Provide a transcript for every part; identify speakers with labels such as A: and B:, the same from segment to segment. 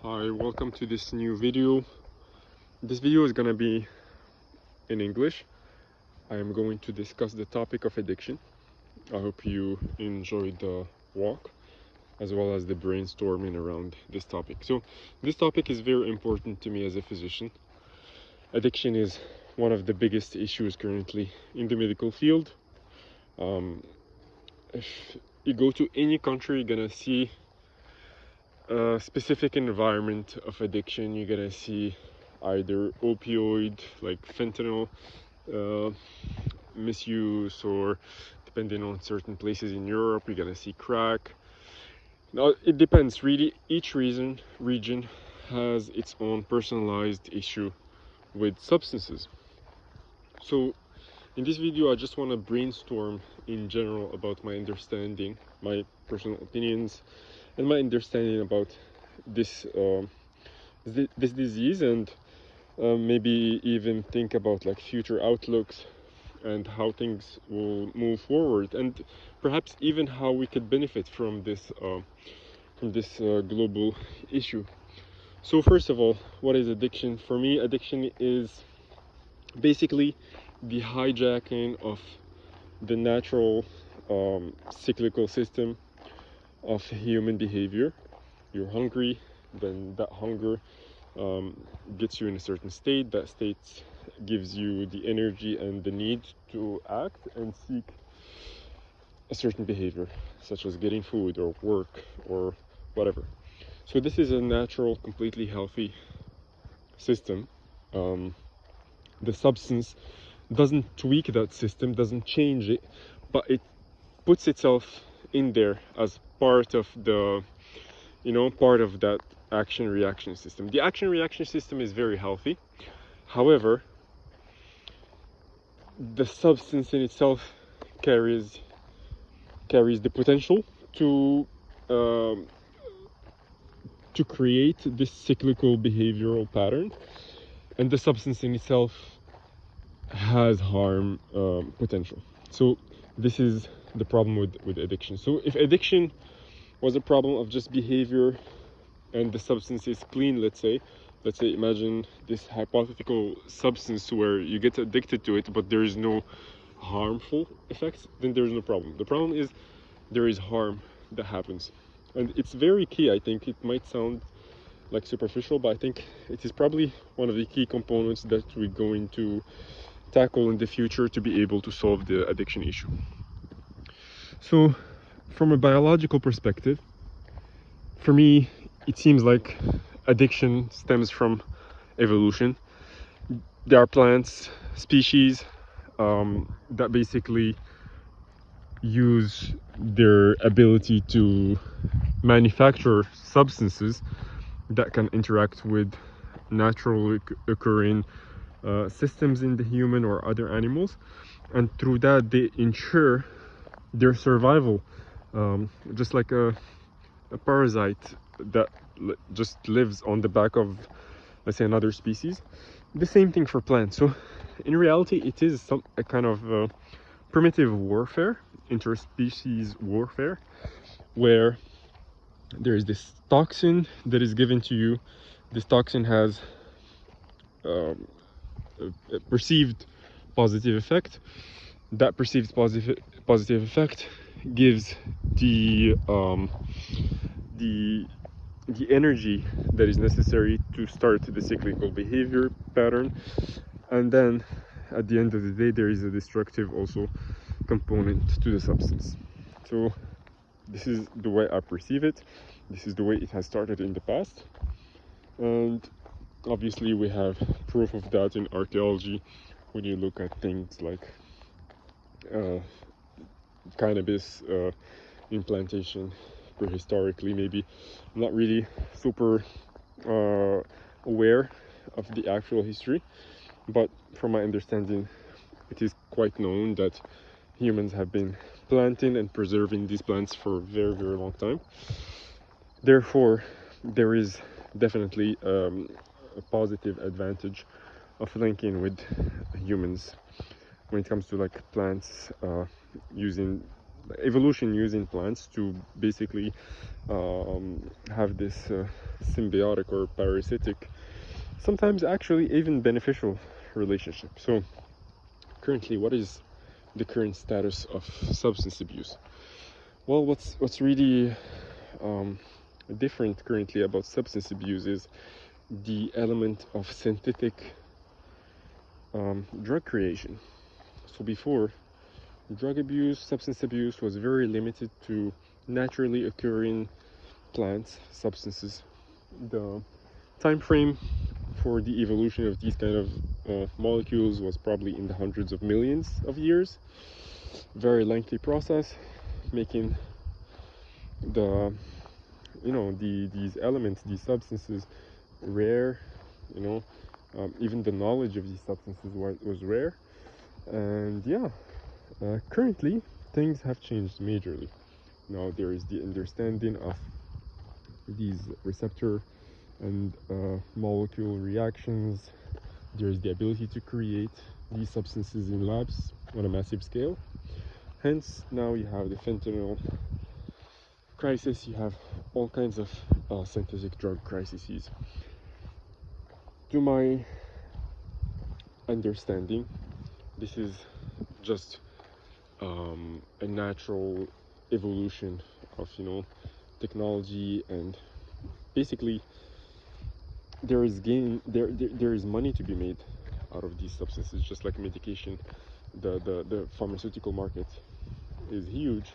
A: Hi, welcome to this new video. This video is gonna be in English. I am going to discuss the topic of addiction. I hope you enjoyed the walk as well as the brainstorming around this topic. So this topic is very important to me as a physician. Addiction is one of the biggest issues currently in the medical field. If you go to any country, you're gonna see a specific environment of addiction. You're gonna see either opioid like fentanyl misuse, or depending on certain places in Europe, you're gonna see crack. Now it depends really. Each region has its own personalized issue with substances. So in this video I just want to brainstorm in general about my understanding, my personal opinions, and my understanding about this this disease, and maybe even think about like future outlooks and how things will move forward, and perhaps even how we could benefit from this global issue. So first of all, what is addiction? For me, addiction is basically the hijacking of the natural cyclical system of human behavior. You're hungry, then that hunger gets you in a certain state. That state gives you the energy and the need to act and seek a certain behavior, such as getting food or work or whatever. So this is a natural, completely healthy system. The substance doesn't tweak that system, doesn't change it, but it puts itself in there as part of the, part of that action reaction system. The action reaction system is very healthy. However, the substance in itself carries the potential to create this cyclical behavioral pattern, and the substance in itself has harm potential. So this is the problem with addiction. So if addiction was a problem of just behavior and the substance is clean, let's say imagine this hypothetical substance where you get addicted to it but there is no harmful effects, then there's no problem. The problem is there is harm that happens, and it's very key. I think it might sound like superficial, but I think it is probably one of the key components that we're going to tackle in the future to be able to solve the addiction issue. So from a biological perspective, for me it seems like addiction stems from evolution. There are plants species that basically use their ability to manufacture substances that can interact with naturally occurring systems in the human or other animals, and through that they ensure their survival, just like a parasite that just lives on the back of, let's say, another species. The same thing for plants. So in reality it is a kind of primitive warfare, interspecies warfare, where there is this toxin that is given to you. This toxin has a perceived positive effect. That perceived positive effect gives the energy that is necessary to start the cyclical behavior pattern, and then at the end of the day there is a destructive also component to the substance. So this is the way I perceive it. This is the way it has started in the past, and obviously we have proof of that in archaeology when you look at things like cannabis implantation prehistorically. Maybe I'm not really super aware of the actual history, but from my understanding it is quite known that humans have been planting and preserving these plants for a very, very long time. Therefore there is definitely a positive advantage of linking with humans when it comes to like plants using evolution using plants to basically have this symbiotic or parasitic, sometimes actually even beneficial relationship. So currently, what is the current status of substance abuse? Well, what's really different currently about substance abuse is the element of synthetic drug creation. So before, drug abuse, substance abuse was very limited to naturally occurring plants, substances. The time frame for the evolution of these kind of molecules was probably in the hundreds of millions of years. Very lengthy process, making the these elements, these substances, rare. Even the knowledge of these substances was rare. And yeah, currently things have changed majorly. Now there is the understanding of these receptor and molecule reactions. There's the ability to create these substances in labs on a massive scale. Hence, now you have the fentanyl crisis, you have all kinds of synthetic drug crises. To my understanding, this is just a natural evolution of technology, and basically there is money to be made out of these substances, just like medication. The pharmaceutical market is huge,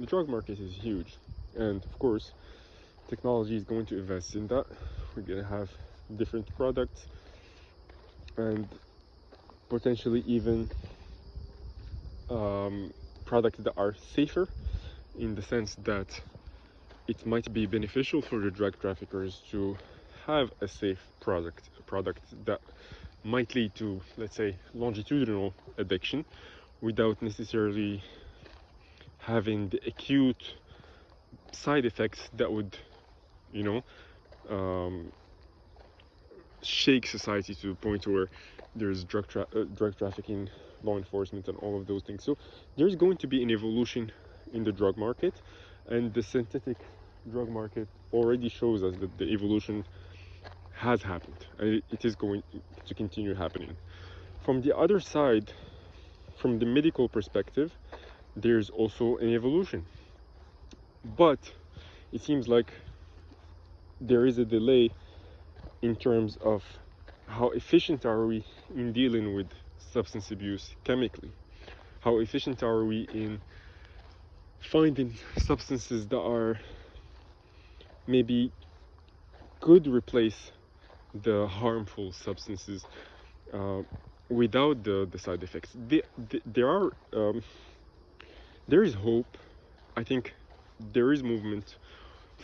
A: the drug market is huge, and of course technology is going to invest in that. We're going to have different products, and potentially even products that are safer, in the sense that it might be beneficial for the drug traffickers to have a safe a product that might lead to, let's say, longitudinal addiction without necessarily having the acute side effects that would, you know, um, shake society to the point where there's drug trafficking, law enforcement, and all of those things. So there's going to be an evolution in the drug market, and the synthetic drug market already shows us that the evolution has happened, and it is going to continue happening. From the other side, from the medical perspective, there's also an evolution, but it seems like there is a delay in terms of how efficient are we in dealing with substance abuse chemically. How efficient are we in finding substances that are maybe could replace the harmful substances without the side effects. There is hope. I think there is movement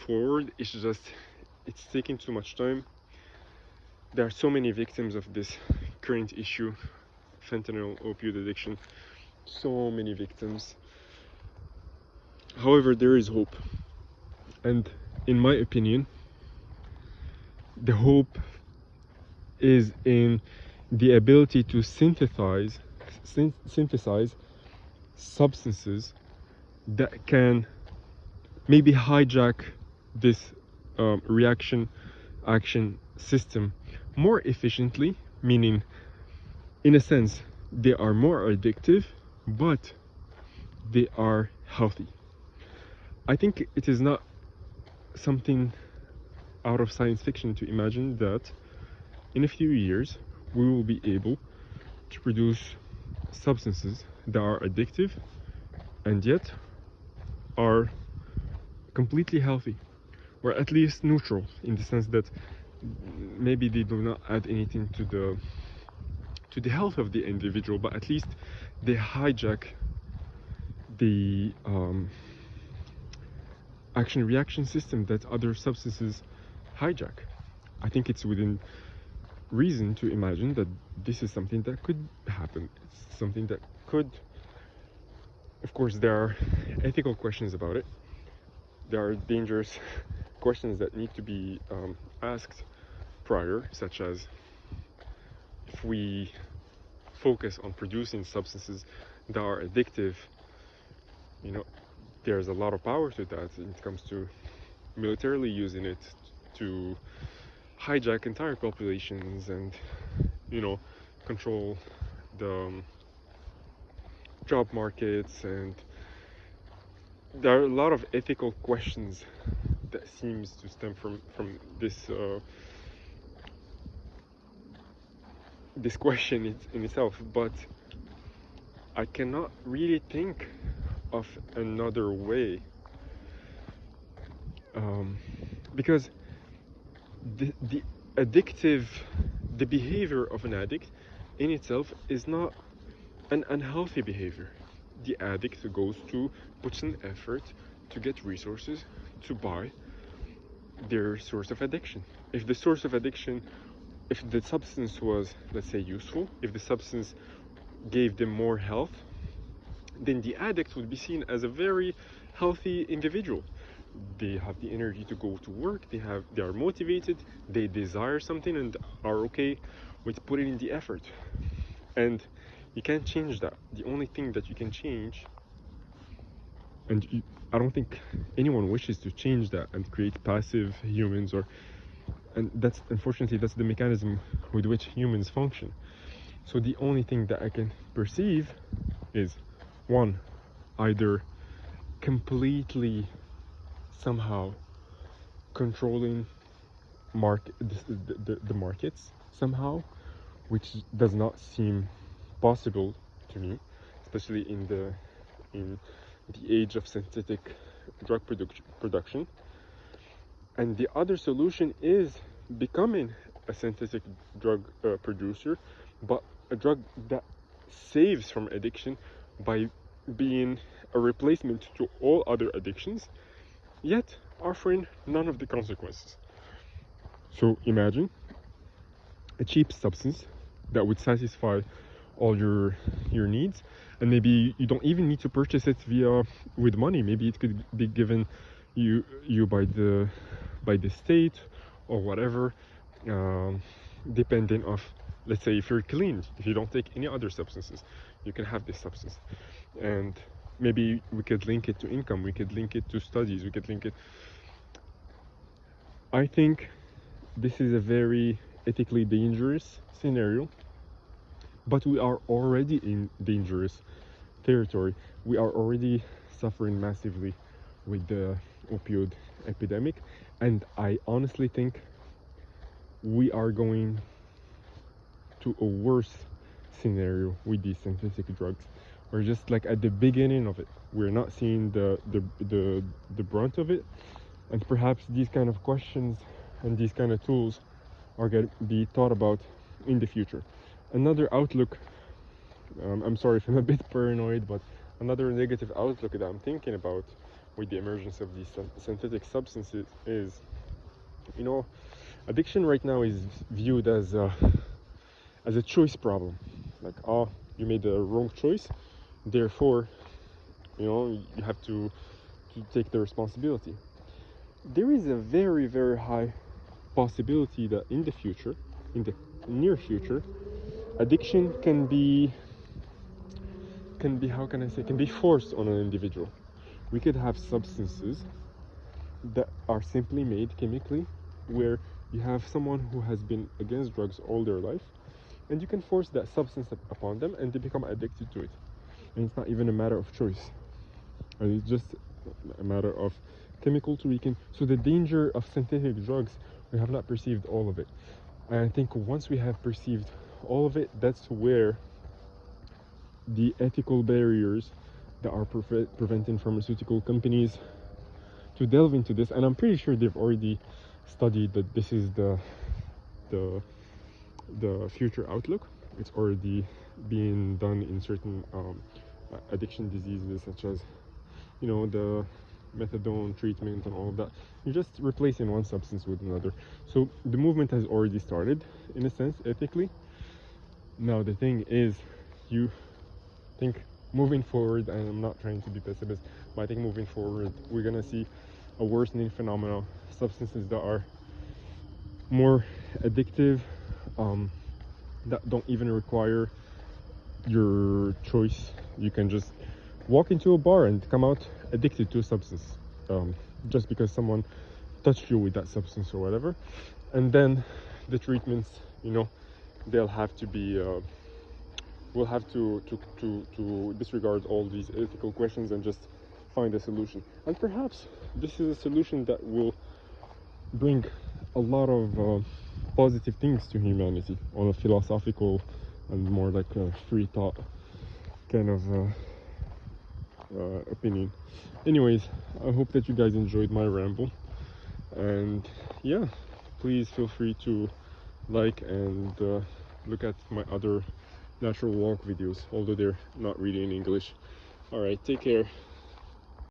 A: forward. It's just it's taking too much time. There are so many victims of this current issue, fentanyl opioid addiction. So many victims. However, there is hope, and in my opinion, the hope is in the ability to synthesize substances that can maybe hijack this reaction action system more efficiently, meaning in a sense they are more addictive, but they are healthy. I think it is not something out of science fiction to imagine that in a few years we will be able to produce substances that are addictive and yet are completely healthy, or at least neutral, in the sense that maybe they do not add anything to the health of the individual, but at least they hijack the action reaction system that other substances hijack. I think it's within reason to imagine that this is something that could happen. It's something that could, of course, there are ethical questions about it. There are dangerous questions that need to be asked prior, such as if we focus on producing substances that are addictive, there's a lot of power to that. It comes to militarily using it to hijack entire populations and, you know, control the job markets. And there are a lot of ethical questions that seems to stem from this question in itself. But I cannot really think of another way, because the addictive, the behavior of an addict in itself is not an unhealthy behavior. The addict goes to puts an effort to get resources to buy their source of addiction. If the source of addiction, if the substance was, let's say, useful, if the substance gave them more health, then the addict would be seen as a very healthy individual. They have the energy to go to work, they are motivated, they desire something and are okay with putting in the effort. And you can't change that. The only thing that you can change, and I don't think anyone wishes to change that and create passive humans, and that's, unfortunately, that's the mechanism with which humans function. So the only thing that I can perceive is, one, either completely somehow controlling the markets somehow, which does not seem possible to me, especially in the age of synthetic drug production. And the other solution is becoming a synthetic drug producer, but a drug that saves from addiction by being a replacement to all other addictions, yet offering none of the consequences. So imagine a cheap substance that would satisfy all your needs, and maybe you don't even need to purchase it with money. Maybe it could be given you by the state or whatever, depending of, let's say, if you're clean, if you don't take any other substances, you can have this substance. And maybe we could link it to income, we could link it to studies, we could link it. I think this is a very ethically dangerous scenario, but we are already in dangerous territory. We are already suffering massively with the opioid epidemic, and I honestly think we are going to a worse scenario with these synthetic drugs. We're just like at the beginning of it. We're not seeing the brunt of it, and perhaps these kind of questions and these kind of tools are going to be thought about in the future. Another outlook, I'm sorry if I'm a bit paranoid, but another negative outlook that I'm thinking about with the emergence of these synthetic substances is, you know, addiction right now is viewed as a choice problem. Like, oh, you made the wrong choice, therefore, you know, you have to take the responsibility. There is a very, very high possibility that in the future, in the near future, addiction can be, how can I say, can be forced on an individual. We could have substances that are simply made chemically, where you have someone who has been against drugs all their life, and you can force that substance upon them and they become addicted to it. And it's not even a matter of choice, and it's just a matter of chemical tweaking. So the danger of synthetic drugs, we have not perceived all of it. And I think once we have perceived all of it, that's where the ethical barriers that are preventing pharmaceutical companies to delve into this, and I'm pretty sure they've already studied that this is the future outlook. It's already being done in certain addiction diseases, such as, you know, the methadone treatment and all of that. You're just replacing one substance with another. So the movement has already started, in a sense, ethically. Now the thing is, you think moving forward, and I'm not trying to be pessimist, but I think moving forward we're gonna see a worsening phenomenon. Substances that are more addictive, that don't even require your choice. You can just walk into a bar and come out addicted to a substance, just because someone touched you with that substance or whatever. And then the treatments, you know, they'll have to be we'll have to disregard all these ethical questions and just find a solution. And perhaps this is a solution that will bring a lot of positive things to humanity on a philosophical and more like a free thought kind of opinion. Anyways, I hope that you guys enjoyed my ramble, and yeah, please feel free to like and look at my other natural walk videos, although they're not really in English. All right, take care.